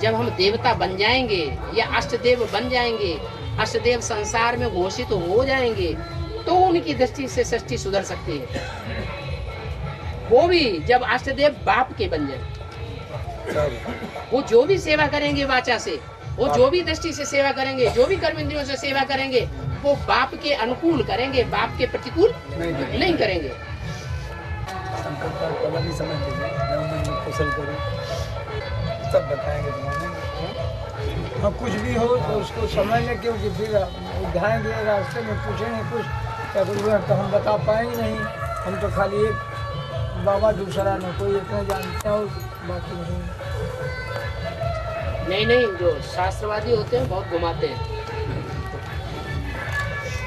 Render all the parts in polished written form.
जब हम देवता बन जाएंगे या अष्टदेव बन जाएंगे, अष्टदेव संसार में घोषित हो जाएंगे, तो उनकी दृष्टि से सृष्टि सुधर सकती है। वो भी जब अष्टदेव बाप के बन जाए, वो जो भी सेवा करेंगे वाचा से, वो जो भी दृष्टि से सेवा करेंगे, जो भी कर्म इंद्रियों से सेवा करेंगे, वो बाप के अनुकूल करेंगे, बाप के प्रतिकूल नहीं करेंगे। समझ लीजिए, कुशल करो, सब बताएंगे तुम्हारे। हाँ, कुछ भी हो तो उसको समझने, क्योंकि फिर उठाएंगे रास्ते में, पूछेंगे कुछ क्या कुछ तो हम बता पाएंगे नहीं। हम तो खाली एक बाबा, दूसरा न कोई, इतना जानते हैं और बाकी नहीं, जो शास्त्रवादी होते हैं बहुत घुमाते हैं।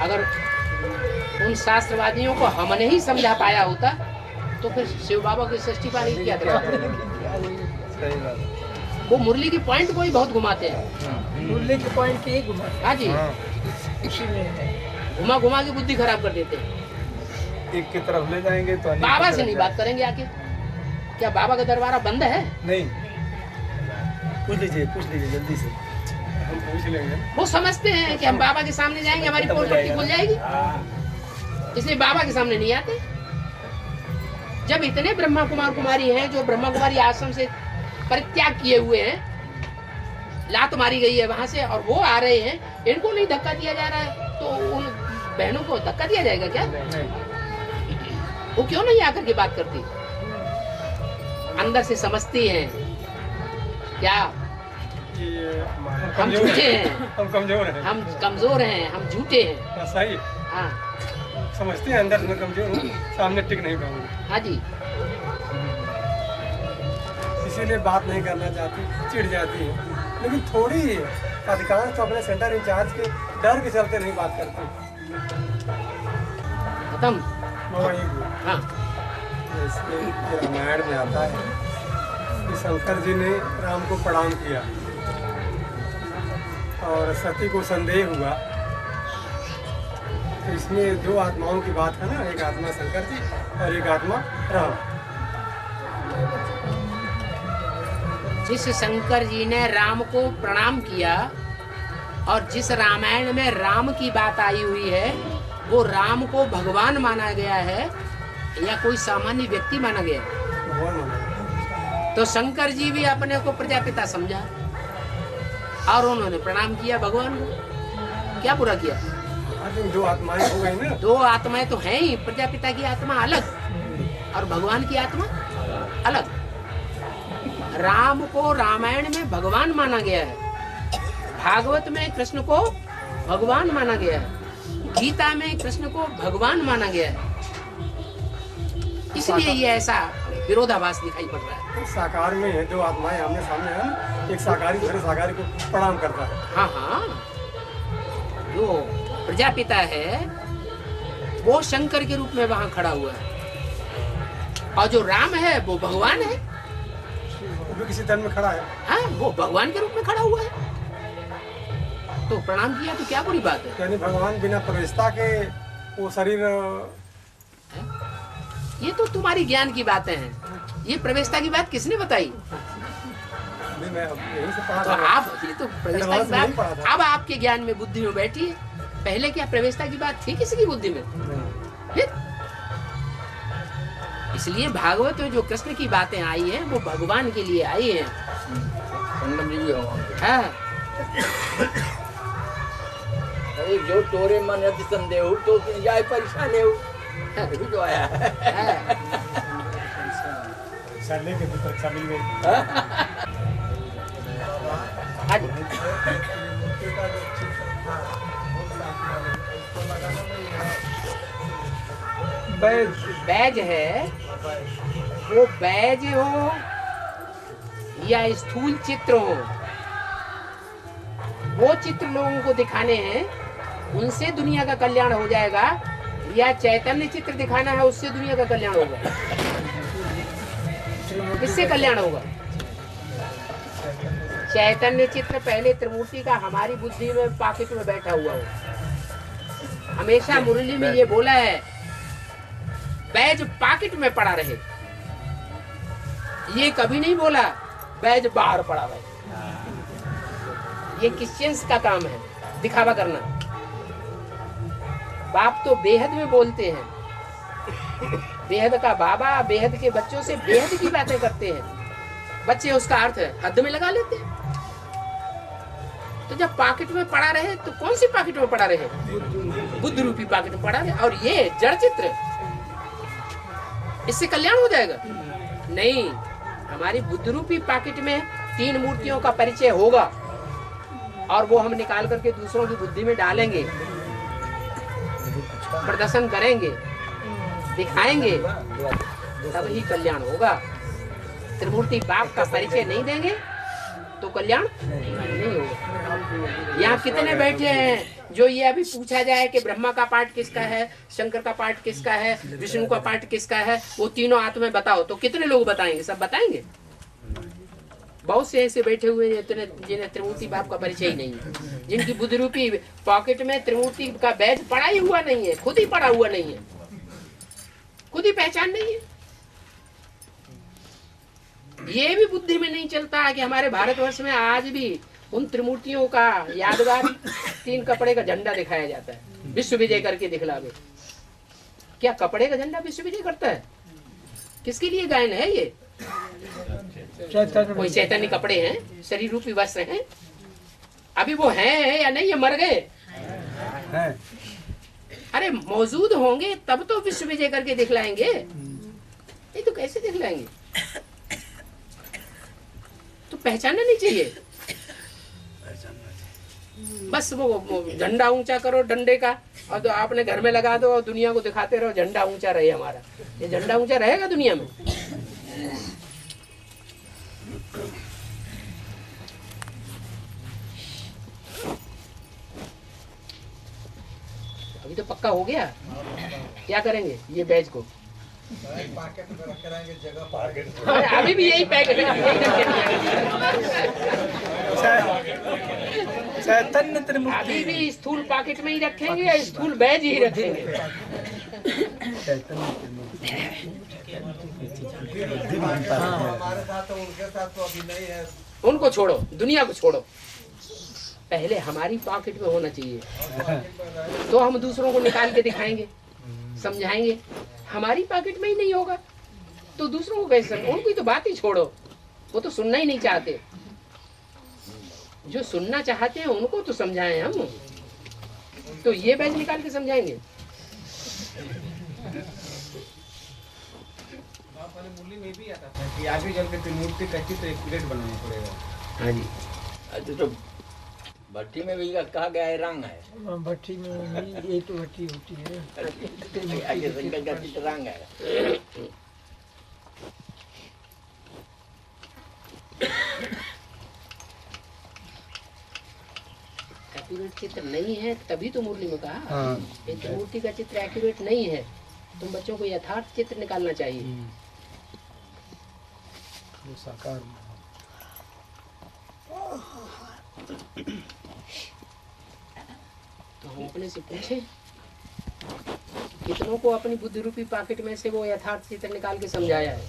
अगर उन शास्त्रवादियों को हमने ही समझा पाया होता तो फिर शिव बाबा की सृष्टि पानी क्या था। वो मुरली की पॉइंट को ही बहुत घुमाते हैं। मुरली की पॉइंट ही घुमाते। हाँ जी, इसी में घुमा के बुद्धि खराब कर देते हैं। एक की तरफ ले जाएंगे तो बाबा से नहीं बात करेंगे आके। क्या बाबा का दरबार बंद है? नहीं, पूछ लीजिए जल्दी से, हम पूछ लेंगे। वो समझते हैं कि हम बाबा के सामने जाएंगे हमारी पोल पट्टी खुल जाएगी, इसलिए बाबा के सामने नहीं आते। जब इतने ब्रह्मा कुमार कुमारी हैं जो ब्रह्मा कुमारी आश्रम से परित्याग किए हुए हैं, लात मारी गई है वहां से, और वो आ रहे हैं, इनको नहीं धक्का दिया जा रहा है, तो उन बहनों को धक्का दिया जाएगा क्या? वो क्यों नहीं आकर के बात करती? अंदर से समझती हैं क्या हम झूठे हैं, हम कमजोर हैं, हम कमजोर हैं, हम झूठे हैं। सही। हाँ समझते हैं अंदर में कमजोर हूँ, सामने टिक नहीं पाऊंगा। हाँ जी, इसीलिए बात नहीं करना चाहती, चिढ़ जाती है। लेकिन थोड़ी अधिकांश तो अपने सेंटर इंचार्ज के डर के चलते नहीं बात करते। खत्म। हाँ, जैसे रामायण में आता है कि शंकर जी ने राम को प्रणाम किया और सती को संदेह हुआ, तो इसमें दो आत्माओं की बात है ना, एक आत्मा शंकर जी और एक आत्मा राम। जिस शंकर जी ने राम को प्रणाम किया और जिस रामायण में राम की बात आई हुई है, वो राम को भगवान माना गया है या कोई सामान्य व्यक्ति माना गया? भगवान माना। तो शंकर जी भी अपने को प्रजापिता समझा और उन्होंने प्रणाम किया भगवान को। क्या बुरा किया? दो आत्माएं हो गई ना। दो आत्माएं तो हैं ही, प्रजापिता की आत्मा अलग और भगवान की आत्मा अलग। राम को रामायण में भगवान माना गया है, भागवत में कृष्ण को भगवान माना गया है, गीता में कृष्ण को भगवान माना गया है। इसलिए ये ऐसा विरोधाभास दिखाई पड़ रहा है। साकार में है, दो आत्माएं आमने सामने है ना, एक साकारी दूसरे साकारी को प्रणाम करता है। हाँ हाँ, जो प्रजापिता है वो शंकर के रूप में वहां खड़ा हुआ है और जो राम है वो भगवान है। वो भी किसी तन में खड़ा है। हाँ, वो भगवान के रूप में खड़ा हुआ है, तो प्रणाम किया तो क्या बुरी बात है? यानी भगवान बिना प्रवेशता के वो शरीर। ये तो तुम्हारी ज्ञान की बातें हैं, ये प्रवेशता की बात किसने बताई? मैं यहीं से पढ़ा तो था। आप ये तो प्रवेशता की नहीं पढ़ा बात था। अब आपके ज्ञान में बुद्धि में बैठी है। पहले क्या प्रवेशता की बात थी किसी की बुद्धि में? फिर इसलिए भागवत में जो कृष्ण की बातें आई हैं वो भगवान के लिए आई हैं। हाँ, जो तोरे मन अति संदेह तो जाए परीक्षा ले भी तो आया है। चलने के भी परीक्षा मिल गई। हाँ जी। बैज है, वो बैज हो या स्थूल चित्र हो, वो चित्र लोगों को दिखाने हैं, उनसे दुनिया का कल्याण हो जाएगा, या चैतन्य चित्र दिखाना है उससे दुनिया का कल्याण होगा? किससे कल्याण होगा? चैतन्य चित्र पहले त्रिमूर्ति का हमारी बुद्धि में पॉकेट में बैठा हुआ हो। हमेशा मुरली में ये बोला है, बैज पॉकेट में पड़ा रहे। ये कभी नहीं बोला बैज बाहर पड़ा रहे। ये क्रिश्चियंस का काम है, दिखावा करना। बाप तो बेहद में बोलते हैं, बेहद का बाबा बेहद के बच्चों से बेहद की बातें करते हैं, बच्चे उसका अर्थ हद में लगा लेते हैं। तो जब पॉकेट में पड़ा रहे तो कौन सी पॉकेट में पड़ा रहे? बुद्ध रूपी पॉकेट में पड़ा रहे। और ये जड़ चित्र, इससे कल्याण हो जाएगा? नहीं, हमारी बुद्ध रूपी पॉकेट में 3 मूर्तियों का परिचय होगा और वो हम निकाल करके दूसरों की बुद्धि में डालेंगे, प्रदर्शन करेंगे, दिखाएंगे, तब ही कल्याण होगा। त्रिमूर्ति बाप का परिचय नहीं देंगे तो कल्याण नहीं होगा। यहाँ कितने बैठे हैं जो ये अभी पूछा जाए कि ब्रह्मा का पार्ट किसका है, शंकर का पार्ट किसका है, विष्णु का पार्ट किसका है, वो तीनों आत्मा बताओ, तो कितने लोग बताएंगे? सब बताएंगे? बहुत से ऐसे बैठे हुए इतने जिन्हें त्रिमूर्ति बाप का परिचय ही नहीं है, जिनकी बुद्धि रूपी पॉकेट में त्रिमूर्ति का बैज पड़ा ही हुआ नहीं है, खुद ही पड़ा हुआ नहीं है, खुद ही पहचान नहीं है। ये भी बुद्धि में नहीं चलता है कि हमारे भारतवर्ष में आज भी उन त्रिमूर्तियों का यादगार 3 कपड़े का झंडा दिखाया जाता है, विश्व विजय करके दिखलावे। क्या कपड़े का झंडा विश्व विजय करता है? किसके लिए गायन है ये? कोई चैतन्य कपड़े हैं, शरीर रूपी वस्त्र हैं, अभी वो हैं या नहीं, ये मर गए? अरे मौजूद होंगे तब तो विश्व विजय करके दिखलाएंगे, ये तो कैसे दिखलाएंगे? तो पहचानना नहीं चाहिए। बस वो झंडा ऊंचा करो डंडे का और तो आपने घर में लगा दो और दुनिया को दिखाते रहो झंडा ऊंचा रहे हमारा। ये झंडा ऊंचा रहेगा दुनिया में? अभी तो पक्का हो गया, क्या करेंगे ये बैच को? अभी भी यही पैकेट अभी भी स्थूल पॉकेट में ही रखेंगे या स्थूल बैज ही रखेंगे? उनको छोड़ो, दुनिया को छोड़ो, पहले हमारी पॉकेट में होना चाहिए तो हम दूसरों को निकाल के दिखाएंगे, समझाएंगे। हमारी पॉकेट में ही नहीं होगा तो दूसरों को कैसे? उनकी तो बात ही छोड़ो, वो तो सुनना ही नहीं चाहते। जो सुनना चाहते हैं उनको तो समझाएं हम, तो ये बैच निकाल के समझाएंगे। आगे चल के त्रिमूर्ति का चित्र एक्यूरेट बनाना पड़ेगा। हाँ जी। अच्छा, तो भट्टी में भी कहा गया है रंग है। भट्टी में ये तो भट्टी होती है, आगे शंकर का चित्र रंग है। एक्यूरेट चित्र नहीं है तभी तो मुरली में कहा ये त्रिमूर्ति का चित्र एक्यूरेट नहीं है, तुम बच्चों को यथार्थ चित्र निकालना चाहिए। साकार तो हम अपने से पूछे कितनों को अपनी बुद्धि रूपी पॉकेट में से वो यथार्थ चित्र निकाल के समझाया है?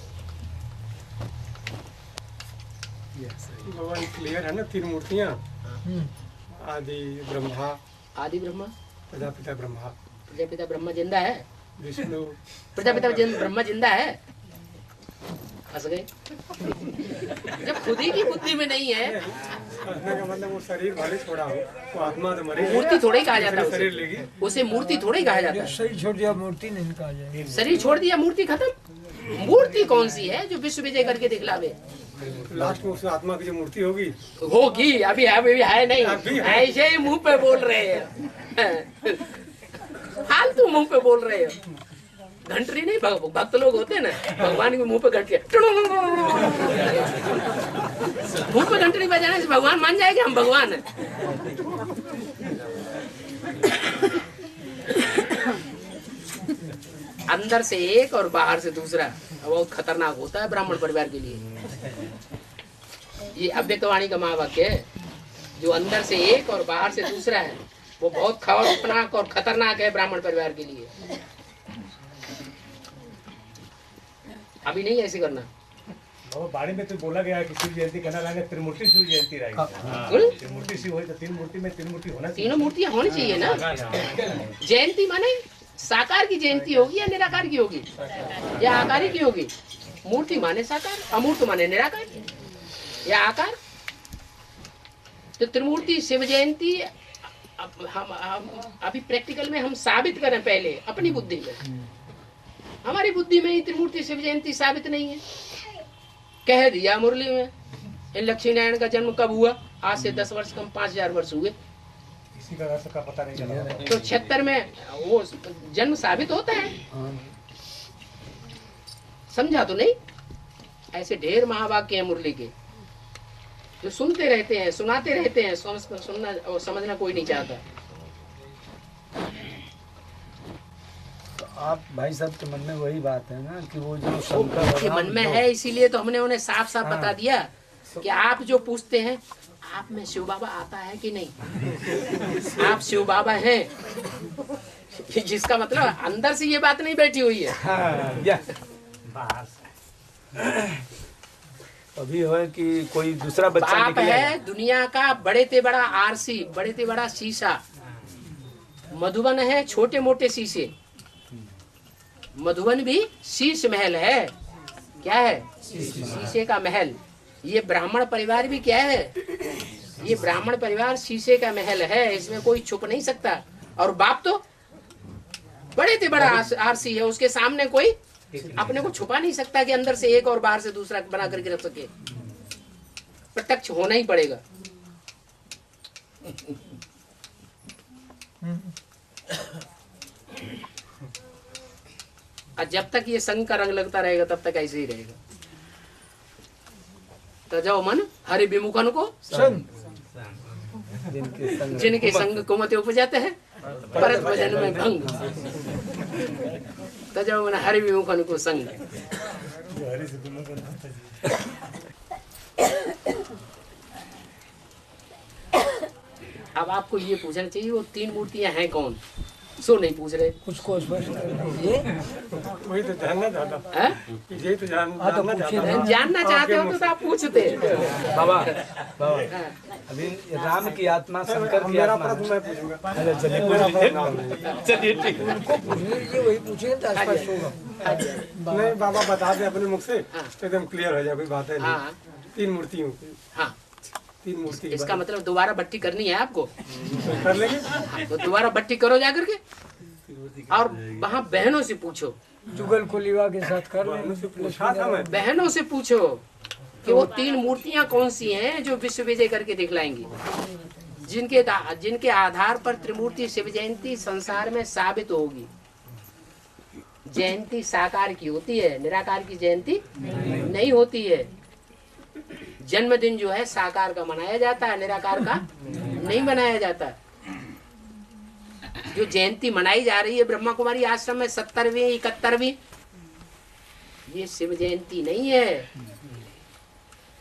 भगवान क्लियर है ना, 3 मूर्तियाँ, आदि ब्रह्मा, आदि ब्रह्मा, प्रजापिता ब्रह्मा, प्रजापिता ब्रह्मा जिंदा है, विष्णु, प्रजापिता ब्रह्मा जिंदा है। फंस गए जब खुद ही की बुद्धि में नहीं है। कहने का मतलब वो शरीर भले छोड़ा हो, वो आत्मा तो मरेगी। मूर्ति थोड़े ही कहा जाता है शरीर लेगी, उसे मूर्ति थोड़े ही कहा जाता है। शरीर छोड़ दिया मूर्ति नहीं कहा जाए। शरीर छोड़ दिया मूर्ति खत्म। मूर्ति कौन सी है जो विश्व विजय करके दिखलावे? लास्ट में उस आत्मा की जो मूर्ति होगी अभी है नहीं, ऐसे ही मुंह पे बोल रहे हैं, फालतू मुंह पे बोल रहे हो। घंटरी नहीं, भक्त लोग होते हैं ना, भगवान के मुंह पे घंटी, मुंह पे घंटरी बजाने से भगवान मान जाएगा हम भगवान है। अंदर से एक और बाहर से दूसरा बहुत खतरनाक होता है ब्राह्मण परिवार के लिए। ये अव्यक्तवाणी का महावाक्य है, जो अंदर से एक और बाहर से दूसरा है वो बहुत खौफनाक और खतरनाक है ब्राह्मण परिवार के लिए। अभी नहीं ऐसे करना, और बाड़ी में तो बोला गया है कि शिव जयंती करना रहेगा, त्रिमूर्ति शिव जयंती रहेगी। बोल त्रिमूर्ति शिव हो तो तीन मूर्ति में तीन मूर्ति होना चाहिए। तीनों मूर्तियां होनी चाहिए ना। जयंती माने साकार की जयंती होगी या निराकार की होगी या आकारी की होगी? मूर्ति माने साकार, अमूर्त माने निराकार या आकार। तो त्रिमूर्ति शिव जयंती हम अभी प्रैक्टिकल में हम साबित करें पहले अपनी बुद्धि में। हमारी बुद्धि में ही त्रिमूर्ति शिव जयंती साबित नहीं है। कह दिया मुरली में इन लक्ष्मी नारायण का जन्म कब हुआ? आज से 10 वर्ष कम 5000 वर्ष हुए। किसी का रास्ता का पता नहीं चला। तो 76 में वो जन्म साबित होता है। समझा तो नहीं? ऐसे ढेर महावाक्य हैं मुरली के जो सुनते रहते हैं, सुनाते रहते हैं, सुनना और समझना कोई नहीं चाहता। तो आप भाई साहब के मन में वही बात है ना कि वो जो वो शंकर के मन में है, इसीलिए तो हमने उन्हें साफ साफ बता दिया कि आप जो पूछते हैं आप में शिव बाबा आता है कि नहीं, आप शिव बाबा हैं, जिसका मतलब अंदर से ये बात नहीं बैठी हुई है। हाँ, या बाहर से अभी हो कि कोई दूसरा बच्चा बाप निकलेगा। है दुनिया का बड़े ते बड़ा आरसी, बड़े ते बड़ा शीशा। मधुबन है छोटे मोटे शीशे। मधुबन भी शीश महल है। क्या है? शीशे का महल। ये ब्राह्मण परिवार भी क्या है? ये ब्राह्मण परिवार शीशे का महल है, इसमें कोई छुप नहीं सकता। और बाप तो बड़े ते बड़ा आरसी है, उसके सामने कोई अपने को छुपा नहीं सकता कि अंदर से एक और बाहर से दूसरा बना करके रख सके। प्रत्यक्ष होना ही पड़ेगा। और जब तक ये संग का रंग लगता रहेगा तब तक ऐसे ही रहेगा। तो जाओ मन हरि विमुखन को जिनके संग कुमति उपजाते हैं परत भजन में भंग। तो जाओ मन हरि विमुखन को संग। अब आपको ये पूछना चाहिए वो 3 मूर्तियां हैं कौन? सो नहीं पूछ रहे। कुछ को स्पष्ट ये वही तो जानना चाहता, हैं? यही तो जानना चाहता। जानना चाहते हो तो आप पूछते। बाबा बाबा अभी राम की आत्मा शंकर की मेरा आत्मा प्रश्न मैं पूछूंगा। अरे चलिए चलिए ठीक है वही पूछिए तो स्पष्ट होगा। नहीं बाबा बता दे अपने मुख से तो एकदम क्लियर हो जाए, कोई बात है हाँ नहीं। 3 मूर्तियों की, हाँ 3 मूर्ति इसका मतलब दोबारा भट्टी करनी है आपको। कर लेंगे। तो दोबारा भट्टी करो जाकर के और वहाँ बहनों से पूछो। जुगल कोलीवा के साथ कर बहनों से पूछा था मैं। बहनों से पूछो कि वो 3 मूर्तियां कौन सी हैं जो विश्व विजय करके दिखलाएंगी, जिनके आधार पर त्रिमूर्ति शिव जयंती संसार में साबित होगी। जयंती साकार की होती है, निराकार की जयंती नहीं होती है। जन्मदिन जो है साकार का मनाया जाता है, निराकार का नहीं मनाया जाता। जो जयंती मनाई जा रही है ब्रह्मा कुमारी आश्रम में 70वीं 71वीं, ये शिव जयंती नहीं है।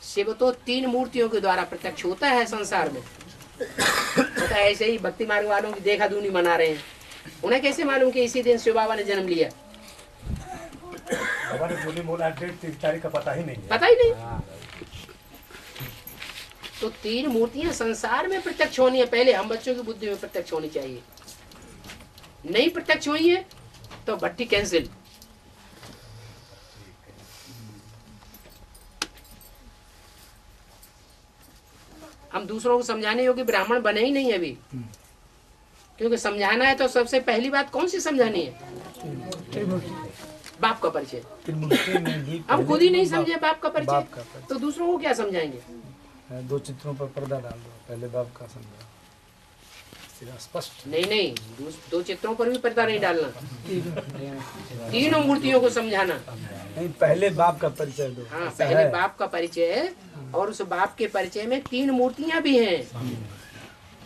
शिव तो 3 मूर्तियों के द्वारा प्रत्यक्ष होता है संसार में। तो ऐसे ही भक्ति मार्ग वालों की देखा दूनी मना रहे हैं। उन्हें कैसे मालूम कि इसी दिन शिव बाबा ने जन्म लिया? हमारे बोली मोला डेट 3 तारीख का पता ही नहीं है। पता ही नहीं। तो 3 मूर्तियां संसार में प्रत्यक्ष होनी है। पहले हम बच्चों की बुद्धि में प्रत्यक्ष होनी चाहिए। नहीं प्रत्यक्ष हुई है तो भट्टी कैंसिल। हम दूसरों को समझाने योग्य ब्राह्मण बने ही नहीं अभी, क्योंकि समझाना है तो सबसे पहली बात कौन सी समझानी है? बाप का परिचय। हम खुद ही नहीं समझे बाप का परिचय, तो दूसरों को क्या समझाएंगे? 2 चित्रों पर पर्दा डाल दो, पहले बाप का समझा स्पष्ट। नहीं 2 चित्रों पर भी पर्दा नहीं डालना, 3 मूर्तियों को समझाना। नहीं पहले बाप का परिचय दो। हाँ पहले बाप का परिचय है और उस बाप के परिचय में 3 मूर्तियां भी हैं।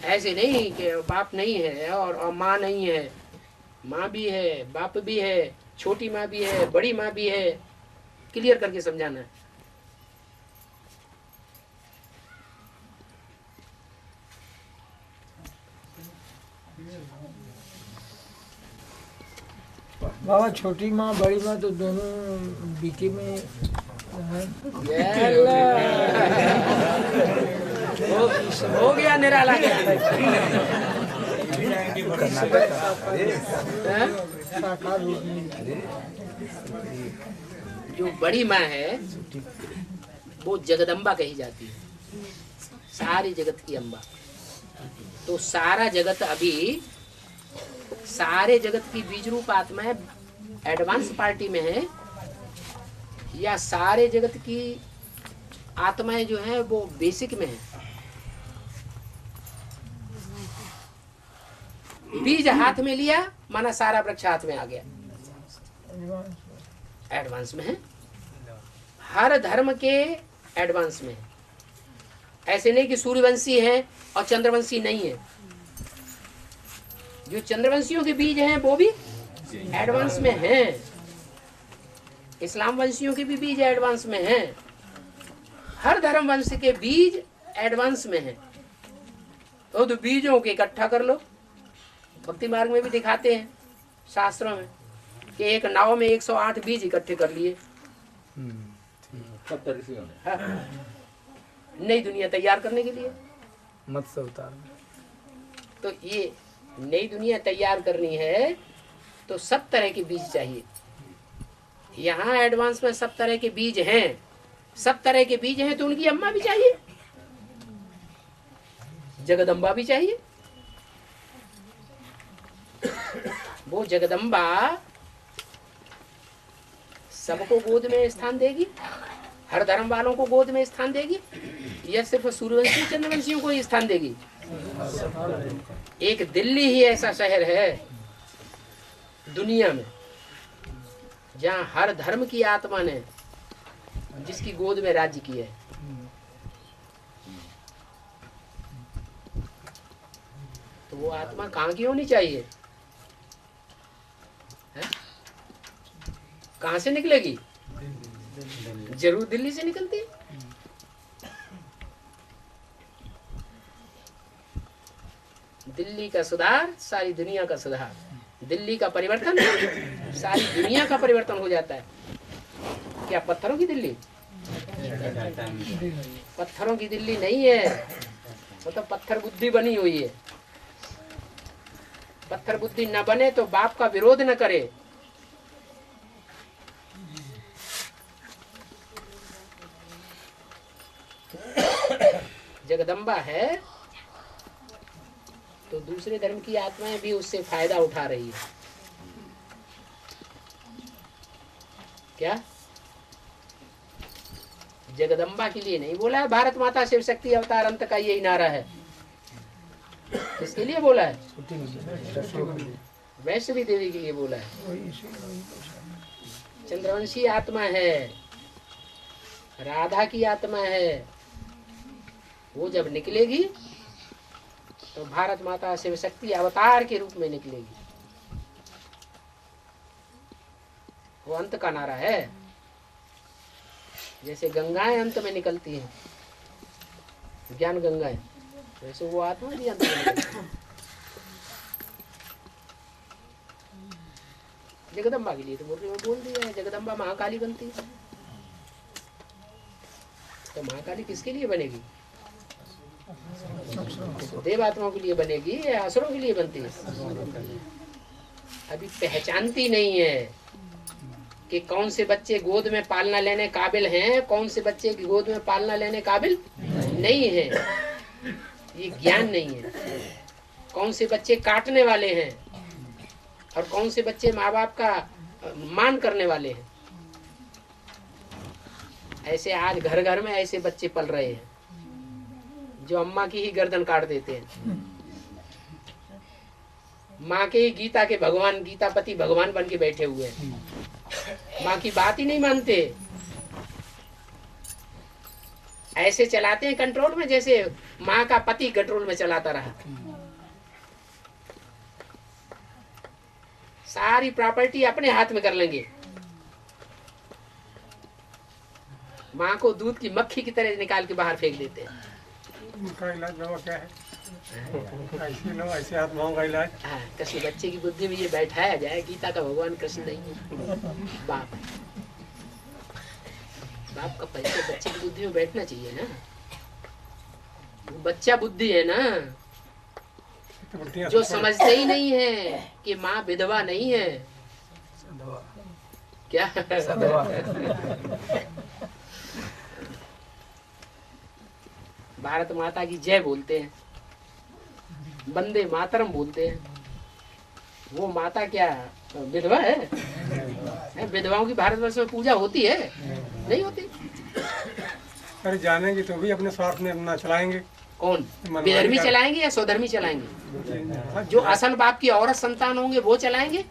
ऐसे नहीं कि बाप नहीं है और माँ नहीं है। माँ भी है, बाप भी है, छोटी माँ भी है, बड़ी माँ भी है। क्लियर करके समझाना है। बाबा छोटी माँ बड़ी माँ तो दोनों बीके में है। हो गया, निराला गया। साकार होगी। जो बड़ी माँ है वो जगदम्बा कही जाती है, सारी जगत की अम्बा। तो सारा जगत अभी, सारे जगत की बीज रूप आत्माएं एडवांस पार्टी में है, या सारे जगत की आत्माएं जो है वो बेसिक में है? बीज हाथ में लिया माना सारा वृक्ष हाथ में आ गया, एडवांस में है। हर धर्म के एडवांस में है। ऐसे नहीं कि सूर्यवंशी है और चंद्रवंशी नहीं है। जो चंद्रवंशियों के बीज हैं वो भी एडवांस में हैं। इस्लाम वंशियों के भी बीज एडवांस में हैं। हर धर्म वंश के बीज एडवांस में हैं। तो बीजों को इकट्ठा कर लो। भक्ति मार्ग में भी दिखाते हैं शास्त्रों में कि एक नाव में 108 बीज इकट्ठे कर लिए। हाँ। नई दुनिया तैयार करने के लिए। मत्स्य अवतार। तो ये नई दुनिया तैयार करनी है तो सब तरह के बीज चाहिए। यहाँ एडवांस में सब तरह के बीज हैं। सब तरह के बीज हैं तो उनकी अम्मा भी चाहिए, जगदम्बा भी चाहिए। वो जगदम्बा सबको गोद में स्थान देगी, हर धर्म वालों को गोद में स्थान देगी, या सिर्फ सूर्यवंशी चंद्रवंशियों को ही स्थान देगी? एक दिल्ली ही ऐसा शहर है दुनिया में जहाँ हर धर्म की आत्मा ने जिसकी गोद में राज्य किया है। तो वो आत्मा कहाँ की होनी चाहिए? कहाँ से निकलेगी? जरूर दिल्ली से निकलती है। दिल्ली का सुधार सारी दुनिया का सुधार, दिल्ली का परिवर्तन सारी दुनिया का परिवर्तन हो जाता है। क्या पत्थरों की दिल्ली? पत्थरों की दिल्ली नहीं है, वो तो पत्थर बुद्धि बनी हुई है। पत्थर बुद्धि न बने तो बाप का विरोध न करे। जगदम्बा है तो दूसरे धर्म की आत्माएं भी उससे फायदा उठा रही है। क्या जगदम्बा के लिए नहीं बोला है भारत माता शिव शक्ति अवतार अंत का यही नारा है? किसके लिए बोला है? वैष्णवी देवी के लिए बोला है। चंद्रवंशी आत्मा है, राधा की आत्मा है। वो जब निकलेगी तो भारत माता शिव शक्ति अवतार के रूप में निकलेगी। वो अंत का नारा है। जैसे गंगाएं अंत में निकलती हैं, ज्ञान गंगाएं, वैसे वो आत्मा भी अंत में निकलती है। जगदम्बा के लिए तो मुरली में बोल दिया है, जगदम्बा महाकाली बनती है। तो महाकाली किसके लिए बनेगी? देव आत्माओं के लिए बनेगी या असुरों के लिए बनती है? अभी पहचानती नहीं है कि कौन से बच्चे गोद में पालना लेने काबिल हैं, कौन से बच्चे की गोद में पालना लेने काबिल नहीं है। ये ज्ञान नहीं है। कौन से बच्चे काटने वाले हैं और कौन से बच्चे माँ बाप का मान करने वाले हैं। ऐसे आज घर घर में ऐसे बच्चे पल रहे हैं जो अम्मा की ही गर्दन काट देते हैं। माँ के ही गीता के भगवान, गीतापति भगवान बन के बैठे हुए हैं। माँ की बात ही नहीं मानते। ऐसे चलाते हैं कंट्रोल में जैसे माँ का पति कंट्रोल में चलाता रहा। सारी प्रॉपर्टी अपने हाथ में कर लेंगे। माँ को दूध की मक्खी की तरह निकाल के बाहर फेंक देते हैं। उनका इलाज बाबा क्या है? ऐसे लो, ऐसे आत्माओं का इलाज। हाँ, कृष्ण बच्चे की बुद्धि में ये बैठाया जाए गीता का भगवान कृष्ण नहीं है, बाप है। बाप का पैसे बच्चे की बुद्धि में बैठना चाहिए ना। वो बच्चा बुद्धि है ना, जो समझते ही नहीं है कि माँ विधवा नहीं है। क्या भारत माता की जय बोलते हैं, वंदे मातरम बोलते हैं। वो माता क्या विधवा है? विधवाओं की भारतवर्ष में पूजा होती है? नहीं होती। अरे जानेंगे तो भी अपने स्वार्थ में अपना चलाएंगे। कौन? विधर्मी चलाएंगे या स्वधर्मी चलाएंगे? जो असल बाप की औरत संतान होंगे वो चलाएंगे।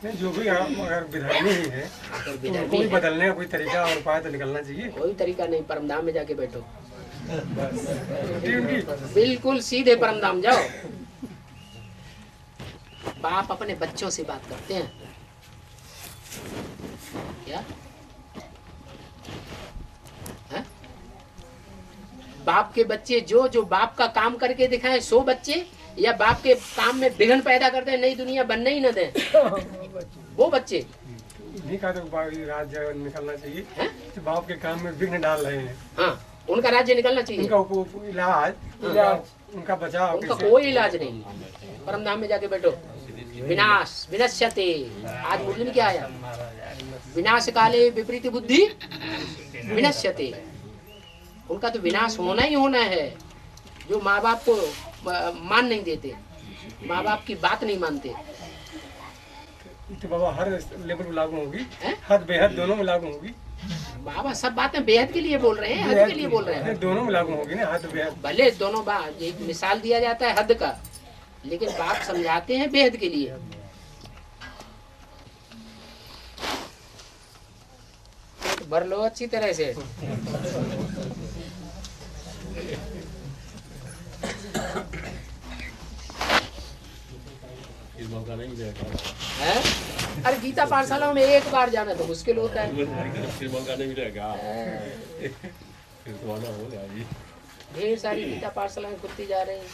नहीं, जो भी आप अगर विधर्मी ही है तो उनको भी बदलने का कोई तरीका और उपाय तो निकलना चाहिए। कोई तरीका नहीं, परमधाम में जाके बैठो। उनकी बिल्कुल सीधे परमधाम जाओ। बाप अपने बच्चों से बात करते हैं क्या? है? बाप के बच्चे जो जो बाप का काम करके दिखाएं सो बच्चे, या बाप के काम में विघ्न पैदा करते हैं, नई दुनिया बनने ही न दें, वो बच्चे। नहीं कहा तो राज्य निकलना चाहिए कि बाप के काम में विघ्न डाल रहे हैं। हाँ, उनका राज्य निकलना चाहिए। उनका इलाज, उनका बचाव, उनका कोई इलाज नहीं। परमधाम में जाके बैठो। विनाश विनश्यते, आज मुरली में क्या आया? विनाश काले विपरीत बुद्धि विनश्यते। उनका तो विनाश होना ही होना है। जो माँ बाप को मान नहीं देते, माँ बाप की बात नहीं मानते। तो बाबा हर लेवल में लागू होगी, हद बेहद दोनों में लागू होगी। बाबा सब बातें बेहद के लिए बोल रहे हैं, हद के लिए बोल रहे हैं। दोनों में लागू होगी ना, हद बेहद। भले दोनों बात, एक मिसाल दिया जाता है हद का, लेकिन बाप समझाते हैं बेहद के लिए। भर लो अच्छी तरह से। है? अरे गीता पाठशाला में एक बार जाना तो मुश्किल होता है। ढेर सारी गीता पाठशालाएं खुलती जा रही हैं।